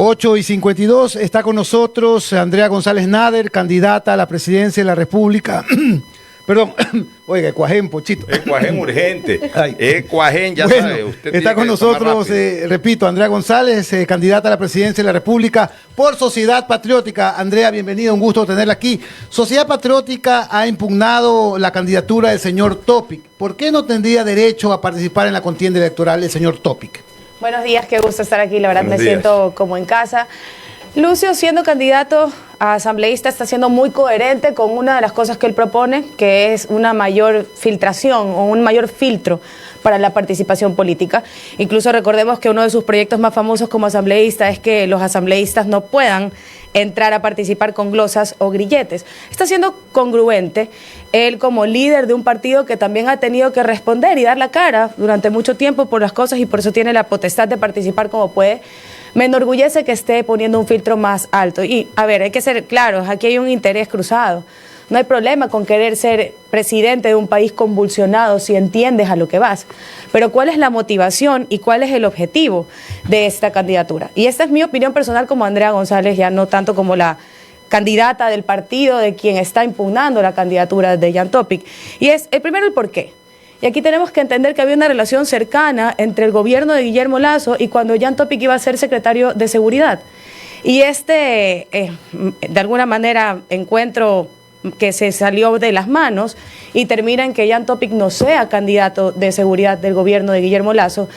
8:52, está con nosotros Andrea González Nader, candidata a la presidencia de la República. Perdón, oiga, Ecuagen, Pochito. Ecuagen urgente. Ecuagen, ya bueno, sabe. Usted está con nosotros, repito, Andrea González, candidata a la presidencia de la República por Sociedad Patriótica. Andrea, bienvenida, un gusto tenerla aquí. Sociedad Patriótica ha impugnado la candidatura del señor Topic. ¿Por qué no tendría derecho a participar en la contienda electoral el señor Topic? Buenos días, qué gusto estar aquí, la verdad me siento como en casa. Lucio, siendo candidato a asambleísta, está siendo muy coherente con una de las cosas que él propone, que es una mayor filtración o un mayor filtro para la participación política. Incluso recordemos que uno de sus proyectos más famosos como asambleísta es que los asambleístas no puedan entrar a participar con glosas o grilletes. Está siendo congruente él como líder de un partido que también ha tenido que responder y dar la cara durante mucho tiempo por las cosas y por eso tiene la potestad de participar como puede. Me enorgullece que esté poniendo un filtro más alto. Y, a ver, hay que ser claros, aquí hay un interés cruzado. No hay problema con querer ser presidente de un país convulsionado si entiendes a lo que vas. Pero ¿cuál es la motivación y cuál es el objetivo de esta candidatura? Y esta es mi opinión personal como Andrea González, ya no tanto como la candidata del partido de quien está impugnando la candidatura de Jan Topic. Y es, primero, el por qué. Y aquí tenemos que entender que había una relación cercana entre el gobierno de Guillermo Lasso y cuando Jan Topic iba a ser secretario de Seguridad. Y de alguna manera, encuentro que se salió de las manos y termina en que Jan Topic no sea candidato de seguridad del gobierno de Guillermo Lasso,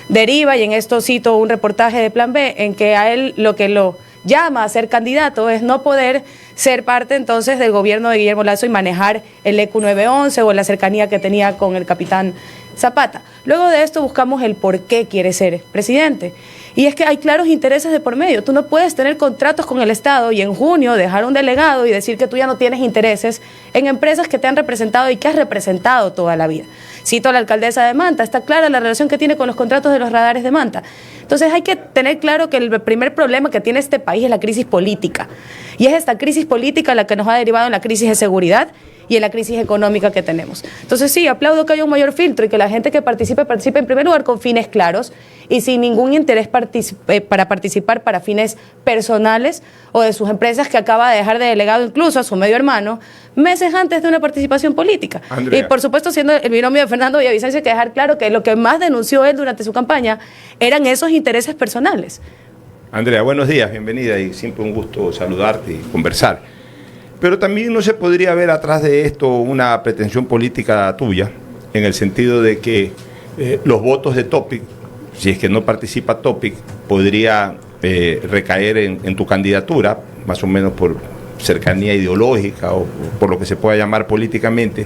deriva, y en esto cito un reportaje de Plan B, en que a él lo que lo llama a ser candidato es no poder ser parte entonces del gobierno de Guillermo Lasso y manejar el EQ 911 o la cercanía que tenía con el capitán Zapata. Luego de esto buscamos el por qué quiere ser presidente. Y es que hay claros intereses de por medio. Tú no puedes tener contratos con el Estado y en junio dejar un delegado y decir que tú ya no tienes intereses en empresas que te han representado y que has representado toda la vida. Cito a la alcaldesa de Manta, está clara la relación que tiene con los contratos de los radares de Manta. Entonces hay que tener claro que el primer problema que tiene este país es la crisis política. Y es esta crisis política la que nos ha derivado en la crisis de seguridad y en la crisis económica que tenemos. Entonces sí, aplaudo que haya un mayor filtro y que la gente que participe en primer lugar con fines claros y sin ningún interés para participar para fines personales o de sus empresas que acaba de dejar de delegado incluso a su medio hermano meses antes de una participación política. Andrea. Y por supuesto siendo el binomio de Fernando Villavicencio, hay que dejar claro que lo que más denunció él durante su campaña eran esos intereses personales. Andrea, buenos días, bienvenida y siempre un gusto saludarte y conversar. Pero también no se podría ver atrás de esto una pretensión política tuya, en el sentido de que los votos de Topic, si es que no participa Topic, podría recaer en tu candidatura, más o menos por cercanía ideológica o por lo que se pueda llamar políticamente.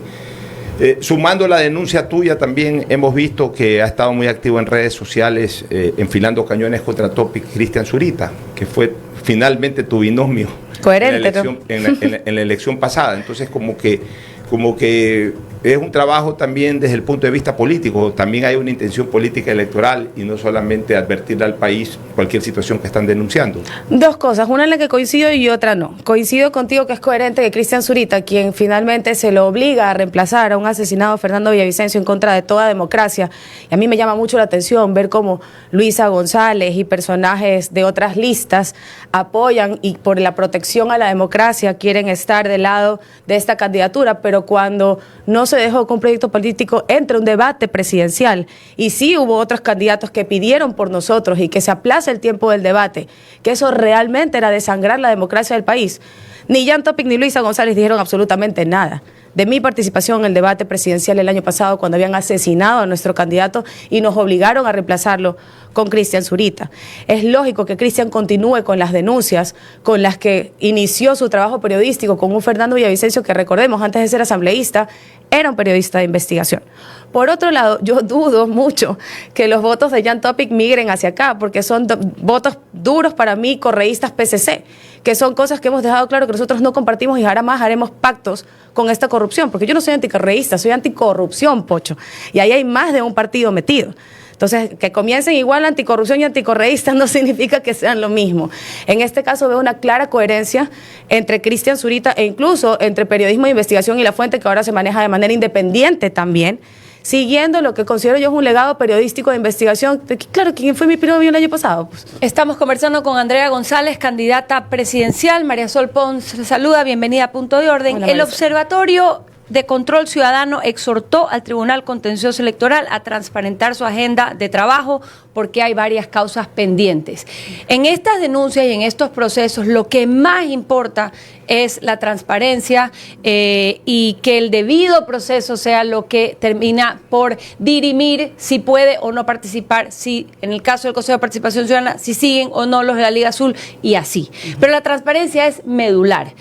Sumando la denuncia tuya, también hemos visto que ha estado muy activo en redes sociales, enfilando cañones contra Topic, Cristian Zurita, que fue finalmente tu binomio coherente, en la elección pasada. Entonces, como que es un trabajo también desde el punto de vista político, también hay una intención política electoral y no solamente advertirle al país cualquier situación que están denunciando. Dos cosas, una en la que coincido y otra no. Coincido contigo que es coherente que Cristian Zurita, quien finalmente se lo obliga a reemplazar a un asesinado Fernando Villavicencio en contra de toda democracia, y a mí me llama mucho la atención ver cómo Luisa González y personajes de otras listas apoyan y por la protección a la democracia quieren estar del lado de esta candidatura, pero cuando no se dejó que un proyecto político entre un debate presidencial y sí hubo otros candidatos que pidieron por nosotros y que se aplace el tiempo del debate, que eso realmente era desangrar la democracia del país. Ni Jan Topic ni Luisa González dijeron absolutamente nada de mi participación en el debate presidencial el año pasado cuando habían asesinado a nuestro candidato y nos obligaron a reemplazarlo con Cristian Zurita. Es lógico que Cristian continúe con las denuncias con las que inició su trabajo periodístico con un Fernando Villavicencio que, recordemos, antes de ser asambleísta, era un periodista de investigación. Por otro lado, yo dudo mucho que los votos de Jan Topic migren hacia acá, porque son votos duros para mí, correístas PCC, que son cosas que hemos dejado claro que nosotros no compartimos y ahora más haremos pactos con esta corrupción, porque yo no soy anticorreísta, soy anticorrupción, Pocho, y ahí hay más de un partido metido. Entonces, que comiencen igual anticorrupción y anticorreístas no significa que sean lo mismo. En este caso veo una clara coherencia entre Cristian Zurita e incluso entre periodismo de investigación y La Fuente, que ahora se maneja de manera independiente también, siguiendo lo que considero yo es un legado periodístico de investigación. Claro, ¿quién fue mi primo el año pasado? Pues. Estamos conversando con Andrea González, candidata presidencial. María Sol Pons saluda, bienvenida a Punto de Orden. El Observatorio de Control Ciudadano exhortó al Tribunal Contencioso Electoral a transparentar su agenda de trabajo porque hay varias causas pendientes. En estas denuncias y en estos procesos lo que más importa es la transparencia y que el debido proceso sea lo que termina por dirimir si puede o no participar, si en el caso del Consejo de Participación Ciudadana, si siguen o no los de la Liga Azul y así. Pero la transparencia es medular.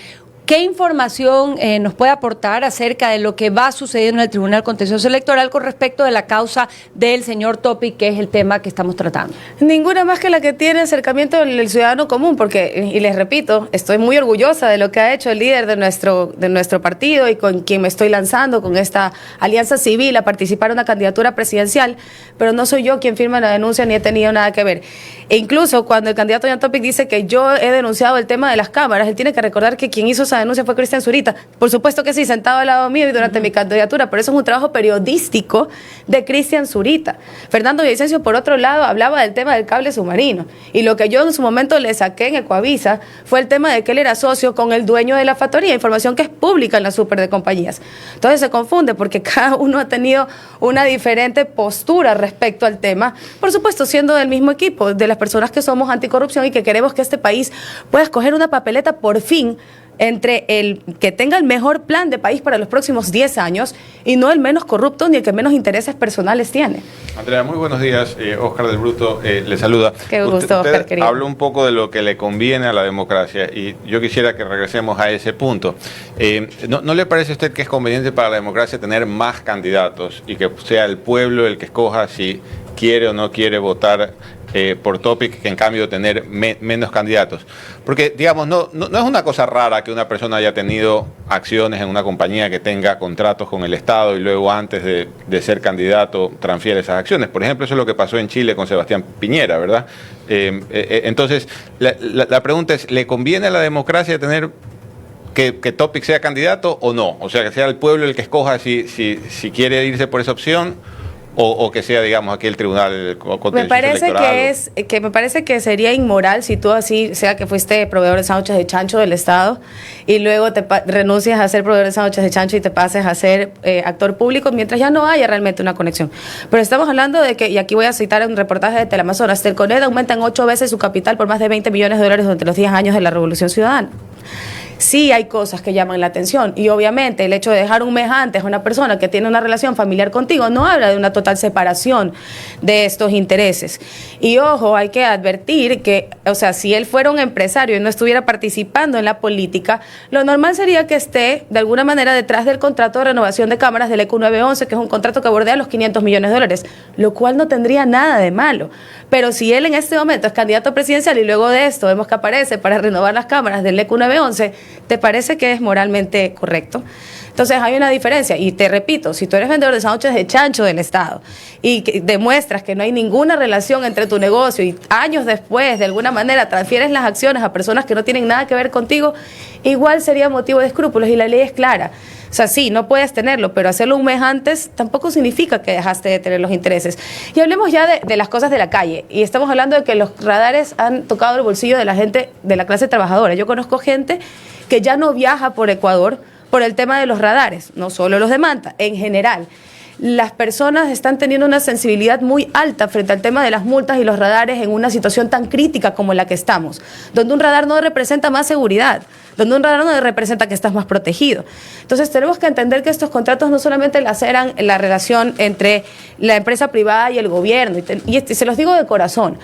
¿Qué información nos puede aportar acerca de lo que va sucediendo en el Tribunal Contencioso Electoral con respecto de la causa del señor Topic, que es el tema que estamos tratando? Ninguna más que la que tiene acercamiento del ciudadano común, porque, y les repito, estoy muy orgullosa de lo que ha hecho el líder de nuestro partido y con quien me estoy lanzando con esta alianza civil a participar en una candidatura presidencial, pero no soy yo quien firma la denuncia ni he tenido nada que ver. E incluso cuando el candidato Jan Topic dice que yo he denunciado el tema de las cámaras, él tiene que recordar que quien hizo esa denuncia fue Cristian Zurita. Por supuesto que sí, sentado al lado mío y durante mi candidatura, pero eso es un trabajo periodístico de Cristian Zurita. Fernando Villavicencio, por otro lado, hablaba del tema del cable submarino. Y lo que yo en su momento le saqué en Ecoavisa fue el tema de que él era socio con el dueño de la factoría, información que es pública en la super de compañías. Entonces se confunde porque cada uno ha tenido una diferente postura respecto al tema, por supuesto siendo del mismo equipo, de las personas que somos anticorrupción y que queremos que este país pueda escoger una papeleta por fin entre el que tenga el mejor plan de país para los próximos 10 años y no el menos corrupto ni el que menos intereses personales tiene. Andrea, muy buenos días. Óscar del Bruto le saluda. Qué gusto, Óscar, querido. Habló un poco de lo que le conviene a la democracia y yo quisiera que regresemos a ese punto. ¿No le parece a usted que es conveniente para la democracia tener más candidatos y que sea el pueblo el que escoja si quiere o no quiere votar por Topic, que en cambio tener menos candidatos? Porque, digamos, no es una cosa rara que una persona haya tenido acciones en una compañía que tenga contratos con el Estado y luego antes de ser candidato transfiere esas acciones. Por ejemplo, eso es lo que pasó en Chile con Sebastián Piñera, ¿verdad? Entonces, la pregunta es, ¿le conviene a la democracia tener que Topic sea candidato o no? O sea, que sea el pueblo el que escoja si quiere irse por esa opción. O que sea, digamos, aquí el Tribunal Contencioso Electoral. Me parece que sería inmoral si tú así, sea que fuiste proveedor de sándwiches de chancho del Estado y luego renuncias a ser proveedor de sándwiches de chancho y te pases a ser actor público mientras ya no haya realmente una conexión. Pero estamos hablando de que, y aquí voy a citar un reportaje de Teleamazonas, Telconet aumenta en 8 veces su capital por más de $20 millones durante los 10 años de la Revolución Ciudadana. Sí hay cosas que llaman la atención y obviamente el hecho de dejar un mes antes a una persona que tiene una relación familiar contigo no habla de una total separación de estos intereses. Y ojo, hay que advertir que, o sea, si él fuera un empresario y no estuviera participando en la política, lo normal sería que esté de alguna manera detrás del contrato de renovación de cámaras del ECU 911, que es un contrato que bordea los $500 millones, lo cual no tendría nada de malo. Pero si él en este momento es candidato presidencial y luego de esto vemos que aparece para renovar las cámaras del ECU 911, ¿te parece que es moralmente correcto? Entonces hay una diferencia y te repito, si tú eres vendedor de sándwiches de chancho del Estado y que demuestras que no hay ninguna relación entre tu negocio y años después de alguna manera transfieres las acciones a personas que no tienen nada que ver contigo, igual sería motivo de escrúpulos y la ley es clara. O sea, sí, no puedes tenerlo, pero hacerlo un mes antes tampoco significa que dejaste de tener los intereses. Y hablemos ya de las cosas de la calle. Y estamos hablando de que los radares han tocado el bolsillo de la gente de la clase trabajadora. Yo conozco gente que ya no viaja por Ecuador por el tema de los radares, no solo los de Manta, en general. Las personas están teniendo una sensibilidad muy alta frente al tema de las multas y los radares en una situación tan crítica como la que estamos, donde un radar no representa más seguridad, donde un radar no representa que estás más protegido. Entonces tenemos que entender que estos contratos no solamente laceran la relación entre la empresa privada y el gobierno, y se los digo de corazón.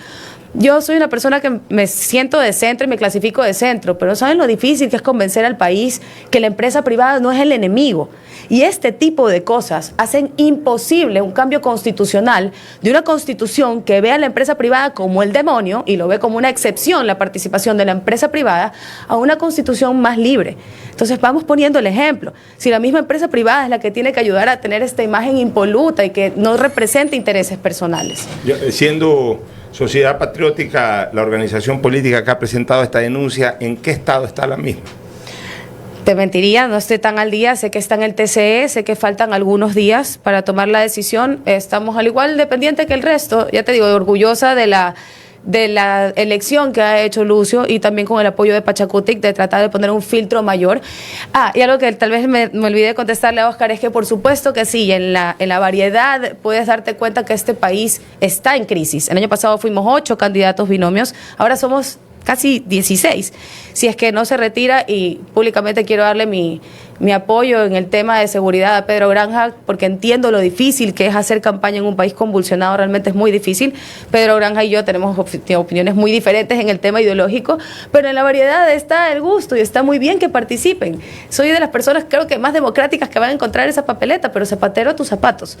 Yo soy una persona que me siento de centro y me clasifico de centro, pero ¿saben lo difícil que es convencer al país que la empresa privada no es el enemigo? Y este tipo de cosas hacen imposible un cambio constitucional de una constitución que ve a la empresa privada como el demonio y lo ve como una excepción la participación de la empresa privada a una constitución más libre. Entonces vamos poniendo el ejemplo. Si la misma empresa privada es la que tiene que ayudar a tener esta imagen impoluta y que no representa intereses personales. Siendo Sociedad Patriótica la organización política que ha presentado esta denuncia, ¿en qué estado está la misma? Te mentiría, no estoy tan al día, sé que está en el TCE, sé que faltan algunos días para tomar la decisión, estamos al igual de pendiente que el resto, ya te digo, orgullosa de la elección que ha hecho Lucio y también con el apoyo de Pachacutic de tratar de poner un filtro mayor. Y algo que tal vez me olvidé de contestarle a Oscar es que por supuesto que sí, en la variedad puedes darte cuenta que este país está en crisis. El año pasado fuimos 8 candidatos binomios, ahora somos casi 16, si es que no se retira, y públicamente quiero darle mi apoyo en el tema de seguridad a Pedro Granja, porque entiendo lo difícil que es hacer campaña en un país convulsionado, realmente es muy difícil. Pedro Granja y yo tenemos opiniones muy diferentes en el tema ideológico, pero en la variedad está el gusto y está muy bien que participen. Soy de las personas creo que más democráticas que van a encontrar esa papeleta, pero zapatero a tus zapatos.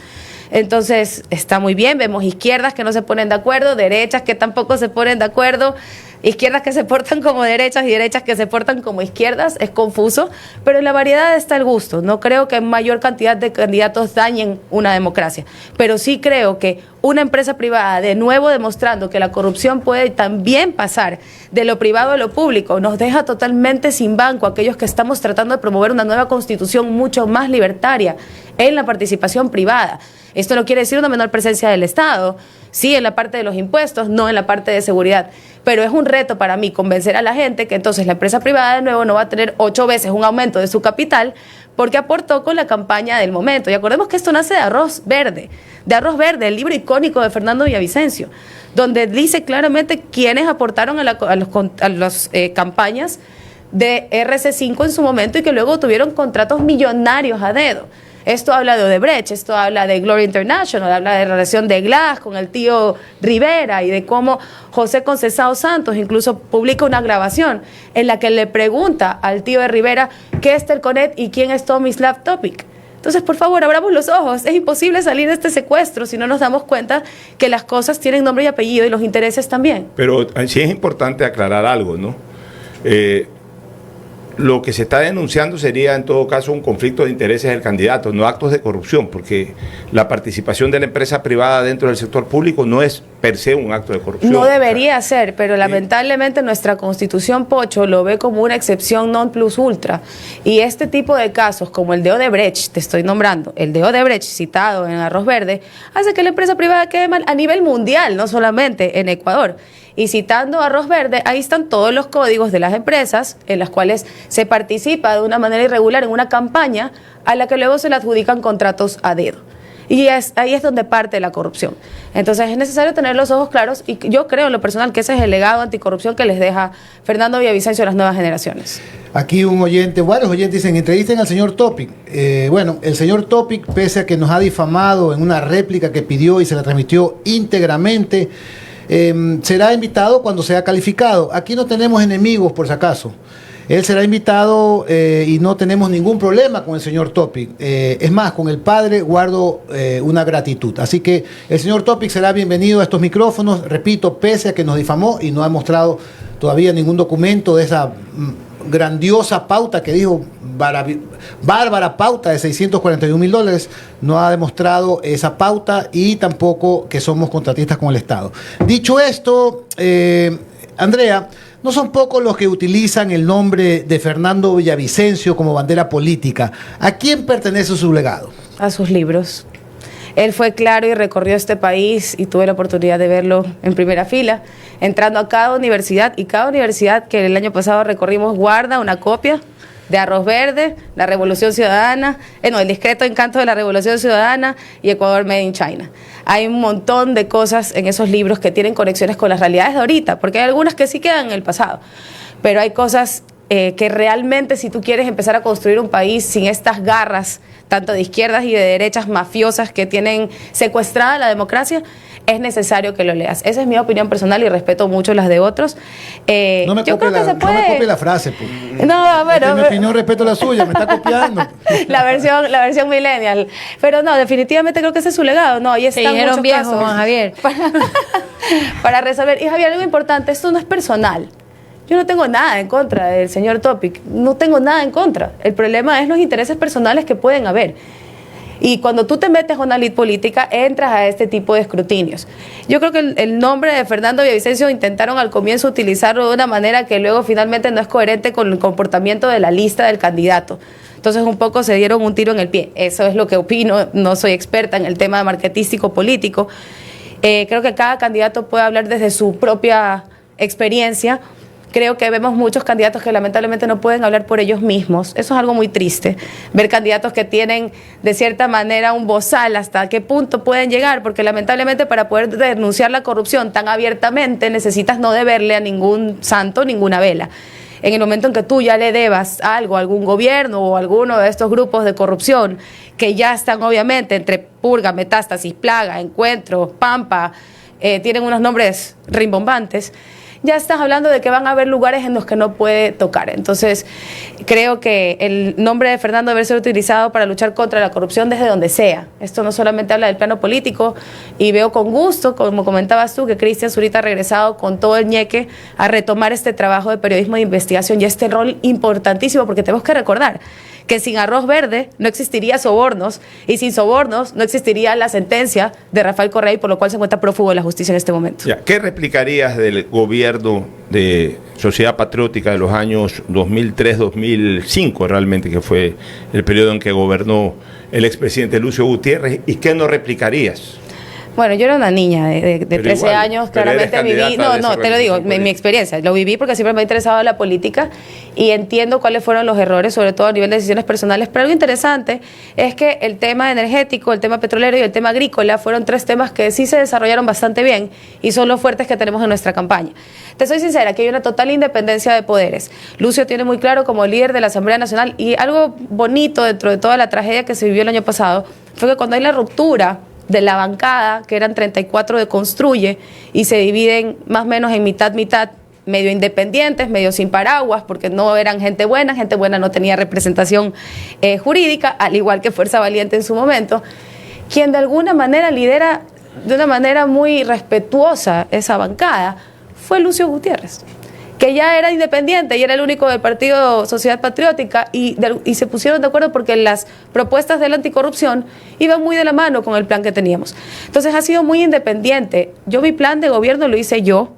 Entonces está muy bien, vemos izquierdas que no se ponen de acuerdo, derechas que tampoco se ponen de acuerdo, izquierdas que se portan como derechas y derechas que se portan como izquierdas, es confuso, pero en la variedad está el gusto. No creo que mayor cantidad de candidatos dañen una democracia, pero sí creo que una empresa privada, de nuevo demostrando que la corrupción puede también pasar de lo privado a lo público, nos deja totalmente sin banco a aquellos que estamos tratando de promover una nueva constitución mucho más libertaria en la participación privada. Esto no quiere decir una menor presencia del Estado, sí en la parte de los impuestos, no en la parte de seguridad, pero es un reto para mí convencer a la gente que entonces la empresa privada de nuevo no va a tener 8 veces un aumento de su capital porque aportó con la campaña del momento. Y acordemos que esto nace de Arroz Verde, el libro icónico de Fernando Villavicencio, donde dice claramente quiénes aportaron a las campañas de RC5 en su momento y que luego tuvieron contratos millonarios a dedo. Esto habla de Odebrecht, esto habla de Gloria International, habla de la relación de Glass con el tío Rivera y de cómo José Conceição Santos incluso publica una grabación en la que le pregunta al tío de Rivera qué es Telconet y quién es Tomislav Topic. Entonces, por favor, abramos los ojos. Es imposible salir de este secuestro si no nos damos cuenta que las cosas tienen nombre y apellido y los intereses también. Pero sí es importante aclarar algo, ¿no? Lo que se está denunciando sería en todo caso un conflicto de intereses del candidato, no actos de corrupción, porque la participación de la empresa privada dentro del sector público no es per se un acto de corrupción. No debería ser, pero lamentablemente nuestra Constitución, Pocho, lo ve como una excepción non plus ultra. Y este tipo de casos, como el de Odebrecht, te estoy nombrando, el de Odebrecht citado en Arroz Verde, hace que la empresa privada quede mal a nivel mundial, no solamente en Ecuador. Y citando a Arroz Verde, ahí están todos los códigos de las empresas en las cuales se participa de una manera irregular en una campaña a la que luego se le adjudican contratos a dedo. Y ahí es donde parte la corrupción. Entonces es necesario tener los ojos claros y yo creo en lo personal que ese es el legado anticorrupción que les deja Fernando Villavicencio a las nuevas generaciones. Aquí varios oyentes dicen, entrevisten al señor Topic. Bueno, el señor Topic, pese a que nos ha difamado en una réplica que pidió y se la transmitió íntegramente, será invitado cuando sea calificado. Aquí no tenemos enemigos, por si acaso. Él será invitado y no tenemos ningún problema con el señor Topic. Es más, con el padre guardo una gratitud. Así que el señor Topic será bienvenido a estos micrófonos, repito, pese a que nos difamó y no ha mostrado todavía ningún documento de esa grandiosa pauta que dijo, bárbara pauta de $641,000, no ha demostrado esa pauta y tampoco que somos contratistas con el Estado. Dicho esto, Andrea, no son pocos los que utilizan el nombre de Fernando Villavicencio como bandera política. ¿A quién pertenece su legado? A sus libros. Él fue claro y recorrió este país y tuve la oportunidad de verlo en primera fila, entrando a cada universidad, y cada universidad que el año pasado recorrimos guarda una copia de Arroz Verde, la Revolución Ciudadana, el discreto encanto de la Revolución Ciudadana y Ecuador Made in China. Hay un montón de cosas en esos libros que tienen conexiones con las realidades de ahorita, porque hay algunas que sí quedan en el pasado, pero hay cosas que realmente, si tú quieres empezar a construir un país sin estas garras, tanto de izquierdas y de derechas mafiosas que tienen secuestrada la democracia, es necesario que lo leas. Esa es mi opinión personal y respeto mucho las de otros. No me copie la frase. Pues. No, bueno. Mi opinión, respeto la suya, me está copiando. la versión millennial. Pero no, definitivamente creo que ese es su legado. No, y están muchos viejos, casos. Juan Javier. Para resolver. Y Javier, algo importante, esto no es personal. Yo no tengo nada en contra del señor Topic, no tengo nada en contra. El problema es los intereses personales que pueden haber. Y cuando tú te metes a una lid política, entras a este tipo de escrutinios. Yo creo que el nombre de Fernando Villavicencio intentaron al comienzo utilizarlo de una manera que luego finalmente no es coherente con el comportamiento de la lista del candidato. Entonces un poco se dieron un tiro en el pie. Eso es lo que opino, no soy experta en el tema marketístico político. Creo que cada candidato puede hablar desde su propia experiencia. Creo que vemos muchos candidatos que lamentablemente no pueden hablar por ellos mismos. Eso es algo muy triste. Ver candidatos que tienen de cierta manera un bozal, hasta qué punto pueden llegar, porque lamentablemente para poder denunciar la corrupción tan abiertamente necesitas no deberle a ningún santo ninguna vela. En el momento en que tú ya le debas algo a algún gobierno o a alguno de estos grupos de corrupción que ya están obviamente entre purga, metástasis, plaga, encuentro, pampa, tienen unos nombres rimbombantes, ya estás hablando de que van a haber lugares en los que no puede tocar. Entonces, creo que el nombre de Fernando debe ser utilizado para luchar contra la corrupción desde donde sea. Esto no solamente habla del plano político, y veo con gusto, como comentabas tú, que Cristian Zurita ha regresado con todo el ñeque a retomar este trabajo de periodismo de investigación y este rol importantísimo, porque tenemos que recordar que sin arroz verde no existiría sobornos, y sin sobornos no existiría la sentencia de Rafael Correa, y por lo cual se encuentra prófugo de la justicia en este momento. Ya, ¿qué replicarías del gobierno de Sociedad Patriótica de los años 2003-2005, realmente, que fue el periodo en que gobernó el expresidente Lucio Gutiérrez, y qué no replicarías? Bueno, yo era una niña de 13 años, claramente viví, no, te lo digo, mi experiencia, lo viví porque siempre me ha interesado la política y entiendo cuáles fueron los errores, sobre todo a nivel de decisiones personales, pero algo interesante es que el tema energético, el tema petrolero y el tema agrícola fueron tres temas que sí se desarrollaron bastante bien y son los fuertes que tenemos en nuestra campaña. Te soy sincera, que hay una total independencia de poderes. Lucio tiene muy claro como líder de la Asamblea Nacional, y algo bonito dentro de toda la tragedia que se vivió el año pasado fue que cuando hay la ruptura de la bancada, que eran 34 de Construye, y se dividen más o menos en mitad, medio independientes, medio sin paraguas, porque no eran gente buena no tenía representación jurídica, al igual que Fuerza Valiente en su momento, quien de alguna manera lidera de una manera muy respetuosa esa bancada, fue Lucio Gutiérrez, que ya era independiente y era el único del partido Sociedad Patriótica, y se pusieron de acuerdo porque las propuestas de la anticorrupción iban muy de la mano con el plan que teníamos. Entonces ha sido muy independiente. Yo mi plan de gobierno lo hice yo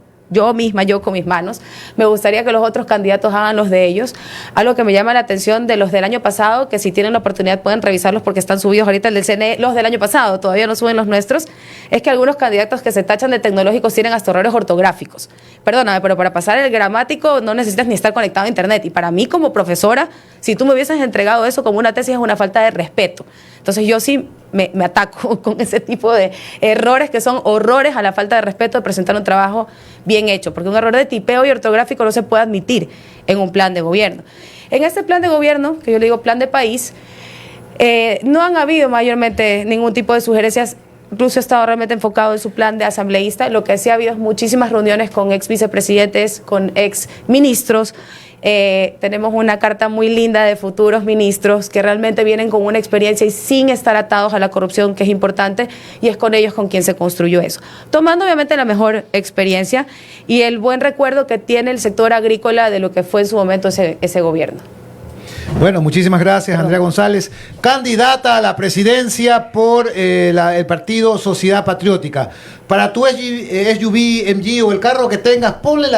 misma, yo con mis manos. Me gustaría que los otros candidatos hagan los de ellos. Algo que me llama la atención de los del año pasado, que si tienen la oportunidad pueden revisarlos porque están subidos ahorita el del CNE, los del año pasado, todavía no suben los nuestros, es que algunos candidatos que se tachan de tecnológicos tienen hasta errores ortográficos. Perdóname, pero para pasar el gramático no necesitas ni estar conectado a internet, y para mí como profesora, si tú me hubieses entregado eso como una tesis, es una falta de respeto. Entonces yo sí me ataco con ese tipo de errores que son horrores a la falta de respeto de presentar un trabajo bien hecho, porque un error de tipeo y ortográfico no se puede admitir en un plan de gobierno. En este plan de gobierno, que yo le digo plan de país, no han habido mayormente ningún tipo de sugerencias. Incluso ha estado realmente enfocado en su plan de asambleísta. Lo que sí ha habido es muchísimas reuniones con ex vicepresidentes, con ex ministros. Tenemos una carta muy linda de futuros ministros que realmente vienen con una experiencia y sin estar atados a la corrupción, que es importante, y es con ellos con quien se construyó eso. Tomando obviamente la mejor experiencia y el buen recuerdo que tiene el sector agrícola de lo que fue en su momento ese gobierno. Bueno, muchísimas gracias, Andrea González, candidata a la presidencia por el partido Sociedad Patriótica. Para tu SUV, MG o el carro que tengas, ponle la